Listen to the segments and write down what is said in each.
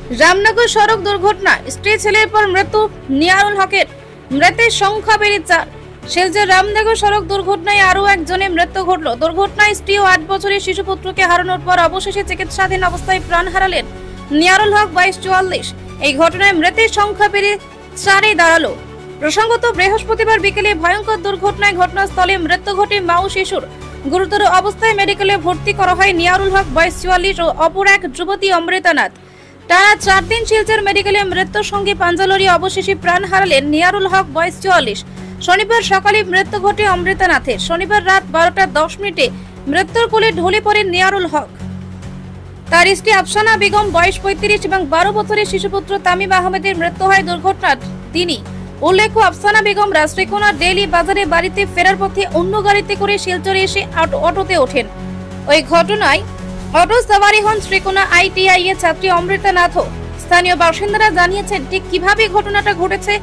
রামনগর সড়ক দুর্ঘটনা, স্ত্রী ছেলের পর মৃত্যু নিয়ারুল হকের। মৃতের সংখ্যা বেড়ে 4। শিলচর রামনগর সড়ক দুর্ঘটনায় আরও একজনের মৃত্যু ঘটল। দুর্ঘটনায় স্ত্রী ও 8 বছরের শিশুপুত্রকে হারানোর পর অবশেষে চিকিৎসাধীন অবস্থায় প্রাণ হারালেন নিয়ারুল হক 2244। এই ঘটনায় মৃতের সংখ্যা বেড়ে 4-এ দাঁড়ালো। প্রসঙ্গত, বৃহস্পতিবার বিকেলে ভয়ঙ্কর দুর্ঘটনায় ঘটনাস্থলে মৃত্যু ঘটে মা ও শিশুর। গুরুতর অবস্থায় মেডিকেলে ভর্তি করা হয় নিয়ারুল হক 2244 ও অপর এক যুবতী অমৃতা নাথ। টানা 4 দিন শিলচর মেডিকেলে মৃত্যুর সঙ্গে পাঞ্জা লড়িয়ে অবশেষে প্রাণ হারালেন নিয়ারুল হক 2244। শনিবার সকালে মৃত্যু ঘটে অমৃতা নাথের। শনিবার রাত 12:10 মৃত্যুর কোলে ঢলে পড়েন নিয়ারুল হক। তার স্ত্রী আফসানা বেগম বয়স 35 এবং 12 বছরের শিশুপুত্র তামিম আহমেদের মৃত্যু হয় দুর্ঘটনার দিনই। উল্লেখ্য, আফসানা বেগম রাজত্রিকোনা ডেইলি বাজারে বাড়িতে ফেরার পথে অন্য গাড়িতে করে শিলচরে এসে অটোতে ওঠেন। ওই ঘটনায় অটো সওয়ারি হন শ্রীকোনা ITI এর ছাত্রী অমৃতা নাথও। স্থানীয় বাসিন্দারা জানিয়েছেন, ঠিক কিভাবে ঘটনাটা ঘটেছে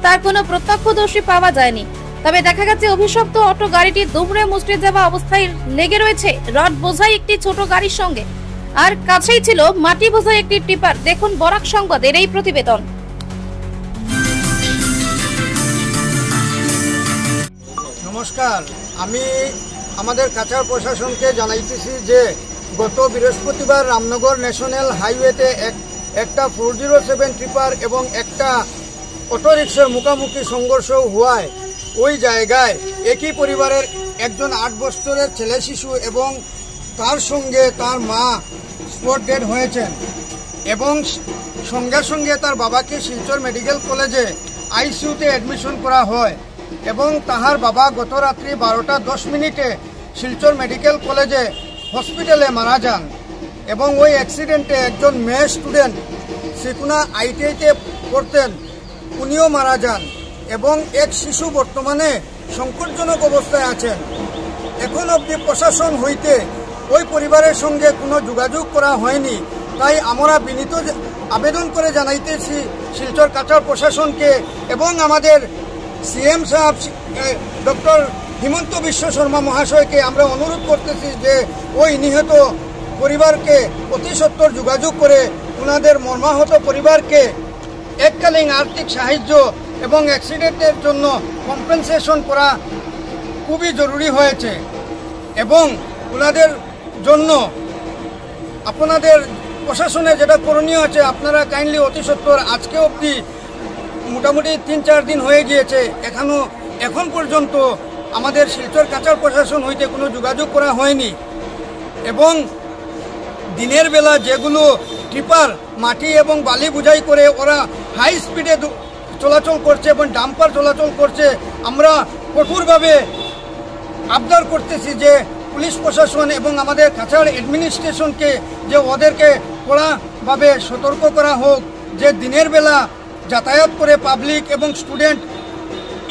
তার কোনো প্রত্যক্ষদর্শী পাওয়া যায়নি। তবে দেখা গেছে অভিশপ্ত অটো গাড়িটি দুমড়ে মুচড়ে যাওয়া অবস্থায় লেগে রয়েছে রড বোঝাই একটি ছোট গাড়ির সঙ্গে, আর কাছেই ছিল মাটি বোঝাই একটি টিপার। দেখুন বরাক সংবাদের এই প্রতিবেদন। নমস্কার, আমি আমাদের কাছাড় প্রশাসনকে জানাইতেছি যে গত বৃহস্পতিবার রামনগর ন্যাশনাল হাইওয়েতে একটা 407 ট্রিপার এবং একটা অটোরিক্সার মুখোমুখি সংঘর্ষ হওয়ায় ওই জায়গায় একই পরিবারের একজন 8 বছরের ছেলে শিশু এবং তার সঙ্গে তার মা স্পট ডেড হয়েছেন এবং সঙ্গে সঙ্গে তার বাবাকে শিলচর মেডিকেল কলেজে ICUতে অ্যাডমিশন করা হয় এবং তাহার বাবা গত রাত্রি 12:10 শিলচর মেডিকেল কলেজে হসপিটালে মারা যান এবং ওই অ্যাক্সিডেন্টে একজন মেয়ে স্টুডেন্ট শ্রীকোনা ITIতে পড়তেন, উনিও মারা যান এবং এক শিশু বর্তমানে সংকটজনক অবস্থায় আছেন। এখন অবধি প্রশাসন হইতে ওই পরিবারের সঙ্গে কোনো যোগাযোগ করা হয়নি। তাই আমরা বিনীত আবেদন করে জানাইতেছি শিলচর কাছাড় প্রশাসনকে এবং আমাদের CM সাহেব ডক্টর হিমন্ত বিশ্ব শর্মা মহাশয়কে আমরা অনুরোধ করতেছি যে ওই নিহত পরিবারকে অতি সত্বর যোগাযোগ করে ওনাদের মর্মাহত পরিবারকে এককালীন আর্থিক সাহায্য এবং অ্যাক্সিডেন্টের জন্য কম্পেনসেশন করা খুবই জরুরি হয়েছে এবং ওনাদের জন্য আপনাদের প্রশাসনে যেটা করণীয় আছে আপনারা কাইন্ডলি অতি সত্বর, আজকে অবধি মোটামুটি 3-4 দিন হয়ে গিয়েছে, এখন পর্যন্ত আমাদের শিলচর কাছাড় প্রশাসন হইতে কোনো যোগাযোগ করা হয়নি এবং দিনের বেলা যেগুলো ট্রিপার মাটি এবং বালি বোঝাই করে ওরা হাই স্পিডে চলাচল করছে এবং ডাম্পার চলাচল করছে, আমরা কঠোরভাবে আবদার করতেছি যে পুলিশ প্রশাসন এবং আমাদের কাছাড় অ্যাডমিনিস্ট্রেশনকে যে ওদেরকে কড়াভাবে সতর্ক করা হোক যে দিনের বেলা যাতায়াত করে পাবলিক এবং স্টুডেন্ট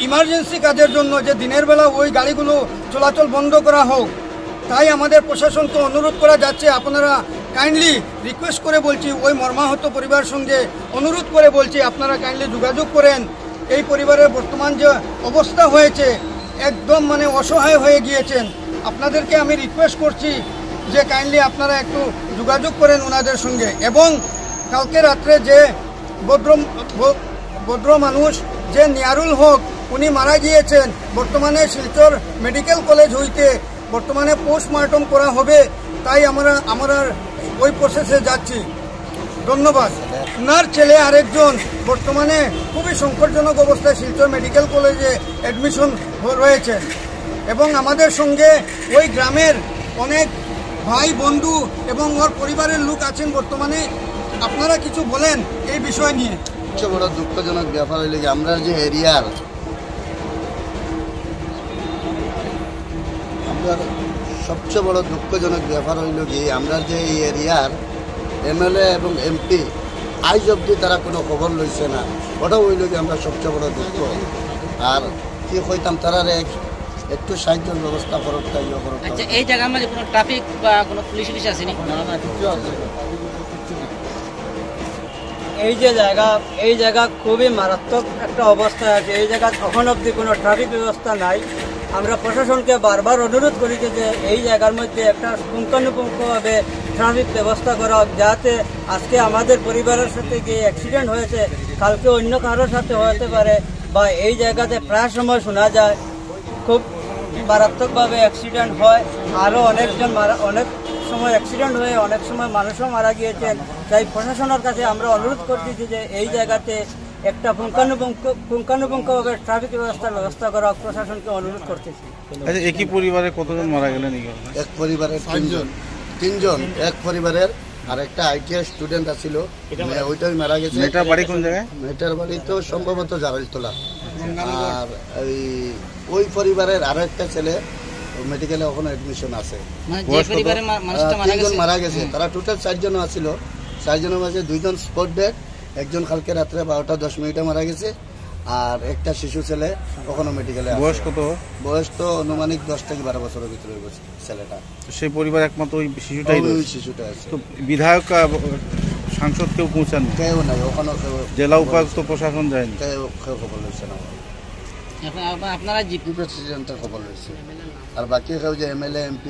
ইমার্জেন্সি কাজের জন্য যে দিনের বেলা ওই গাড়িগুলো চলাচল বন্ধ করা হোক। তাই আমাদের প্রশাসনকে অনুরোধ করা যাচ্ছে, আপনারা কাইন্ডলি রিকোয়েস্ট করে বলছি, ওই মর্মাহত পরিবারের সঙ্গে অনুরোধ করে বলছি আপনারা কাইন্ডলি যোগাযোগ করেন। এই পরিবারের বর্তমান যে অবস্থা হয়েছে একদম অসহায় হয়ে গিয়েছেন। আপনাদেরকে আমি রিকোয়েস্ট করছি যে কাইন্ডলি আপনারা একটু যোগাযোগ করেন ওনাদের সঙ্গে। এবং কালকে রাত্রে যে ভদ্র মানুষ যে নিয়ারুল হক উনি মারা গিয়েছেন, বর্তমানে শিলচর মেডিকেল কলেজ হইতে বর্তমানে পোস্টমর্টম করা হবে, তাই আমরা ওই প্রসেসে যাচ্ছি। ধন্যবাদ। ওনার ছেলে আরেকজন বর্তমানে খুবই সংকটজনক অবস্থায় শিলচর মেডিকেল কলেজে অ্যাডমিশন রয়েছেন এবং আমাদের সঙ্গে ওই গ্রামের অনেক ভাই বন্ধু এবং ওর পরিবারের লোক আছেন বর্তমানে। আপনারা কিছু বলেন এই বিষয় নিয়ে। সবচেয়ে বড় দুঃখজনক ব্যাপার হইল যে আমরা যে এরিয়ার সবচেয়ে বড় দুঃখজনক ব্যাপার হইল কি আমরা যে এই এরিয়ার MLA এবং MP আজ অব্দি তারা কোনো খবর লইছে না। ওটাও হইল কি আমরা সবচেয়ে বড় দুঃখ। আর কি কইতাম তারা একটু সাহায্যের ব্যবস্থা করতে। আচ্ছা, এই জায়গার মধ্যে কোনো ট্রাফিক বা কোনো পুলিশ আসেনি? এই জায়গা খুবই মারাত্মক একটা অবস্থায় আছে। এই জায়গা এখন অবধি কোনো ট্রাফিক ব্যবস্থা নাই। আমরা প্রশাসনকে বারবার অনুরোধ করি যে এই জায়গার মধ্যে একটা পুঙ্খানুপুঙ্খভাবে ট্রাফিক ব্যবস্থা করা হোক, যাতে আজকে আমাদের পরিবারের সাথে যে অ্যাক্সিডেন্ট হয়েছে কালকে অন্য কারোর সাথে হতে পারে, বা এই জায়গাতে প্রায় সময় শোনা যায় খুব মারাত্মকভাবে অ্যাক্সিডেন্ট হয়। আরও অনেকজন অনেক সময় অ্যাক্সিডেন্ট হয়ে অনেক সময় মানুষও মারা গিয়েছেন। তাই প্রশাসনের কাছে আমরা অনুরোধ করতেছি যে এই জায়গাতে একটা পুঙ্খানুপুঙ্খভাবে ট্রাফিক ব্যবস্থা করা হোক, প্রশাসনকে অনুরোধ করতেছি। আচ্ছা, একই পরিবারে কতজন মারা গেলেন? এক পরিবারের তিনজন এক পরিবারের, আর একটা ITI স্টুডেন্ট আছিল, ওইটাই মারা গেছে। মেয়েটার বাড়ি কোন জায়গায়? মেয়েটার বাড়ি তো সম্ভবত জারাইলতলা। আর ওই পরিবারের আরো একটা ছেলে মেডিকেলে ওখানে অ্যাডমিশন আছে। মানে যে পরিবারের মানুষটা মারা তিনজন গেছে মারা গেছে, তারা টোটাল 4 জন আছিল। 4 জনের মাঝে 2 জন স্পট ডেড, একজন কালকে রাত্রে 12:10 মারা গেছে, আর একটা শিশু ছেলে ওখানে মেডিকেলে। বয়স কত? বয়স তো আনুমানিক 10 থেকে 12 বছরের ভিতরে ছেলেটা। সেই পরিবার একমাত্র ওই শিশুটাই? ওই শিশুটা আছে। তো বিধায়ক সাংসদ কেউ পৌঁছান? কেউ নাই ওখানে, জেলা উপায়ুক্ত প্রশাসন যায়নি? কেউ খবর লইছে না। আপনারা জিপি প্রেসিডেন্টের খবর লইছে, আর বাকি কেউ যে MLA MP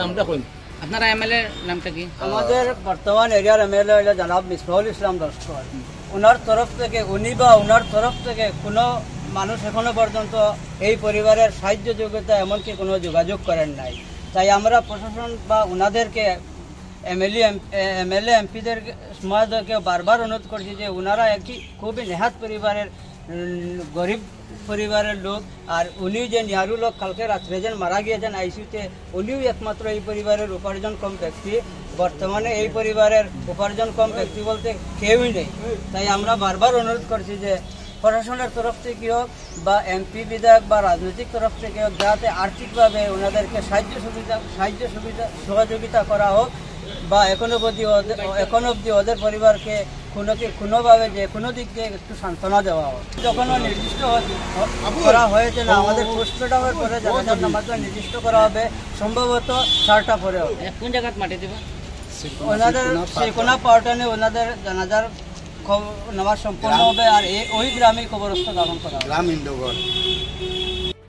নামটা কই? আপনারা MLA নামটা কি? আমাদের বর্তমান এরিয়ার MLA হলো জনাব মিসবাহুল ইসলাম লস্কর। ওনার তরফ থেকে ওনার তরফ থেকে কোনো মানুষ এখনো পর্যন্ত এই পরিবারের সাহায্য যোগ্যতা এমনকি কোনো যোগাযোগ করেন নাই। তাই আমরা প্রশাসন বা ওনাদেরকে MLA MPদের সমাজকে বারবার অনুরোধ করছি যে ওনারা একটি খুবই নেহাত পরিবারের গরিব পরিবারের লোক, আর উনি যে নিহারু লোক কালকে রাত্রে যেন মারা গিয়েছেন ICUতে, উনিও একমাত্র এই পরিবারের উপার্জন কম ব্যক্তি। বর্তমানে এই পরিবারের উপার্জন কম ব্যক্তি বলতে কেউই নেই। তাই আমরা বারবার অনুরোধ করছি যে প্রশাসনের তরফ থেকে হোক বা MP বিধায়ক বা রাজনৈতিক তরফ থেকে হোক, যাতে আর্থিকভাবে ওনাদেরকে সহযোগিতা করা হোক, বা এখনো অবধি ওদের পরিবারকে কোনোভাবে যে কোনো দিক দিয়ে একটু সান্ত্বনা দেওয়া হয়। যখন নির্দিষ্ট করা হয়েছে না, আমাদের পোস্টমর্টমের পরে জানাজার নামাজটা নির্দিষ্ট করা হবে, সম্ভবত 4টা পরে হবে। কোন জায়গায় মাটি দেবে? ওনাদের সেকোনা পার্টনে ওনাদের জানাজার নামাজ সম্পন্ন হবে, আর ওই গ্রামে কবরস্থ দাফন করা হবে। গ্রাম ইন্ডোগড়।